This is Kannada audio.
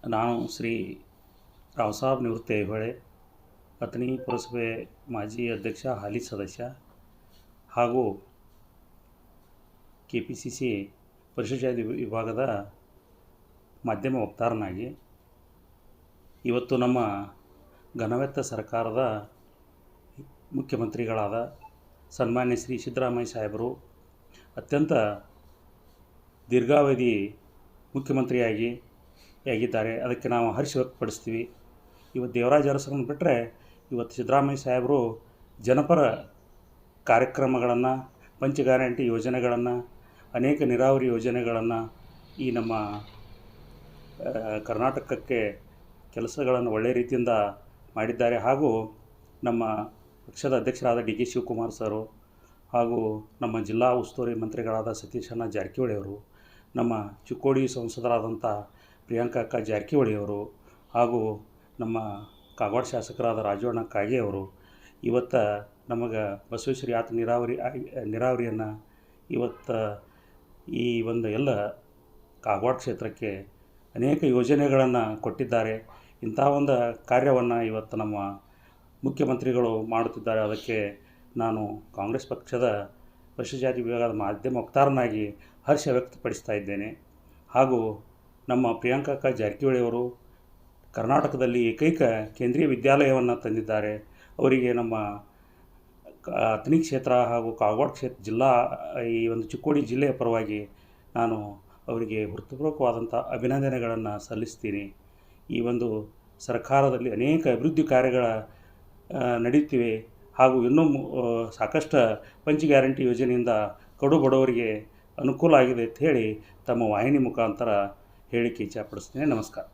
ನಾನು ಶ್ರೀ ರಾವಸಾಬ್ ನಿವೃತ್ತಿ ಐಹೊಳೆ, ಅಥಣಿ ಪುರಸಭೆ ಮಾಜಿ ಅಧ್ಯಕ್ಷ, ಹಾಲಿ ಸದಸ್ಯ ಹಾಗೂ KPCC ಪರಿಶಿಷ್ಟ ವಿಭಾಗದ ಮಾಧ್ಯಮ ವಕ್ತಾರನಾಗಿ ಇವತ್ತು ನಮ್ಮ ಘನವೆತ್ತ ಸರ್ಕಾರದ ಮುಖ್ಯಮಂತ್ರಿಗಳಾದ ಸನ್ಮಾನ್ಯ ಶ್ರೀ ಸಿದ್ದರಾಮಯ್ಯ ಸಾಹೇಬರು ಅತ್ಯಂತ ದೀರ್ಘಾವಧಿ ಮುಖ್ಯಮಂತ್ರಿಯಾಗಿದ್ದಾರೆ. ಅದಕ್ಕೆ ನಾವು ಹರ್ಷ ವ್ಯಕ್ತಪಡಿಸ್ತೀವಿ. ಇವತ್ತು ದೇವರಾಜ ಅರಸರನ್ನು ಬಿಟ್ಟರೆ ಇವತ್ತು ಸಿದ್ದರಾಮಯ್ಯ ಸಾಹೇಬರು ಜನಪರ ಕಾರ್ಯಕ್ರಮಗಳನ್ನು, ಪಂಚ ಗ್ಯಾರಂಟಿ ಯೋಜನೆಗಳನ್ನು, ಅನೇಕ ನೀರಾವರಿ ಯೋಜನೆಗಳನ್ನು ಈ ನಮ್ಮ ಕರ್ನಾಟಕಕ್ಕೆ ಕೆಲಸಗಳನ್ನು ಒಳ್ಳೆಯ ರೀತಿಯಿಂದ ಮಾಡಿದ್ದಾರೆ. ಹಾಗೂ ನಮ್ಮ ಪಕ್ಷದ ಅಧ್ಯಕ್ಷರಾದ DK ಶಿವಕುಮಾರ್ ಸರು ಹಾಗೂ ನಮ್ಮ ಜಿಲ್ಲಾ ಉಸ್ತುವಾರಿ ಮಂತ್ರಿಗಳಾದ ಸತೀಶಣ್ಣ ಜಾರಕಿಹೊಳಿ ಅವರು, ನಮ್ಮ ಚಿಕ್ಕೋಡಿ ಸಂಸದರಾದಂಥ ಪ್ರಿಯಾಂಕಾ ಅಕ್ಕ ಜಾರಕಿಹೊಳಿಯವರು ಹಾಗೂ ನಮ್ಮ ಕಾಗವಾಡ ಶಾಸಕರಾದ ರಾಜಣ್ಣ ಕಾಗೆ ಅವರು ಇವತ್ತು ನಮಗೆ ಬಸವೇಶ್ವರ ಯಾತ್ ನೀರಾವರಿಯನ್ನು ಇವತ್ತು ಈ ಒಂದು ಎಲ್ಲ ಕಾಗವಾಡ ಕ್ಷೇತ್ರಕ್ಕೆ ಅನೇಕ ಯೋಜನೆಗಳನ್ನು ಕೊಟ್ಟಿದ್ದಾರೆ. ಇಂಥ ಒಂದು ಕಾರ್ಯವನ್ನು ಇವತ್ತು ನಮ್ಮ ಮುಖ್ಯಮಂತ್ರಿಗಳು ಮಾಡುತ್ತಿದ್ದಾರೆ. ಅದಕ್ಕೆ ನಾನು ಕಾಂಗ್ರೆಸ್ ಪಕ್ಷದ ಪರಿಶಿಷ್ಟ ಜಾತಿ ವಿಭಾಗದ ಮಾಧ್ಯಮ ವಕ್ತಾರನಾಗಿ ಹರ್ಷ ವ್ಯಕ್ತಪಡಿಸ್ತಾ ಇದ್ದೇನೆ. ಹಾಗೂ ನಮ್ಮ ಪ್ರಿಯಾಂಕಾ ಅಕ್ಕ ಜಾರಕಿಹೊಳಿಯವರು ಕರ್ನಾಟಕದಲ್ಲಿ ಏಕೈಕ ಕೇಂದ್ರೀಯ ವಿದ್ಯಾಲಯವನ್ನು ತಂದಿದ್ದಾರೆ. ಅವರಿಗೆ ನಮ್ಮ ಅಥಣಿ ಕ್ಷೇತ್ರ ಹಾಗೂ ಕಾಗವಾಡ ಜಿಲ್ಲಾ ಈ ಒಂದು ಚಿಕ್ಕೋಡಿ ಜಿಲ್ಲೆಯ ಪರವಾಗಿ ನಾನು ಅವರಿಗೆ ಹೃತ್ಪೂರ್ವಕವಾದಂಥ ಅಭಿನಂದನೆಗಳನ್ನು ಸಲ್ಲಿಸ್ತೀನಿ. ಈ ಒಂದು ಸರ್ಕಾರದಲ್ಲಿ ಅನೇಕ ಅಭಿವೃದ್ಧಿ ಕಾರ್ಯಗಳ ನಡೀತಿವೆ ಹಾಗೂ ಇನ್ನೂ ಸಾಕಷ್ಟು ಪಂಚ ಗ್ಯಾರಂಟಿ ಯೋಜನೆಯಿಂದ ಕಡು ಬಡವರಿಗೆ ಅನುಕೂಲ ಆಗಿದೆ ಅಂತ ಹೇಳಿ ತಮ್ಮ ವಾಹಿನಿ ಮುಖಾಂತರ ಹೇಳಿಕೆ ಇಚ್ಛೆಪಡಿಸ್ತೀನಿ. ನಮಸ್ಕಾರ.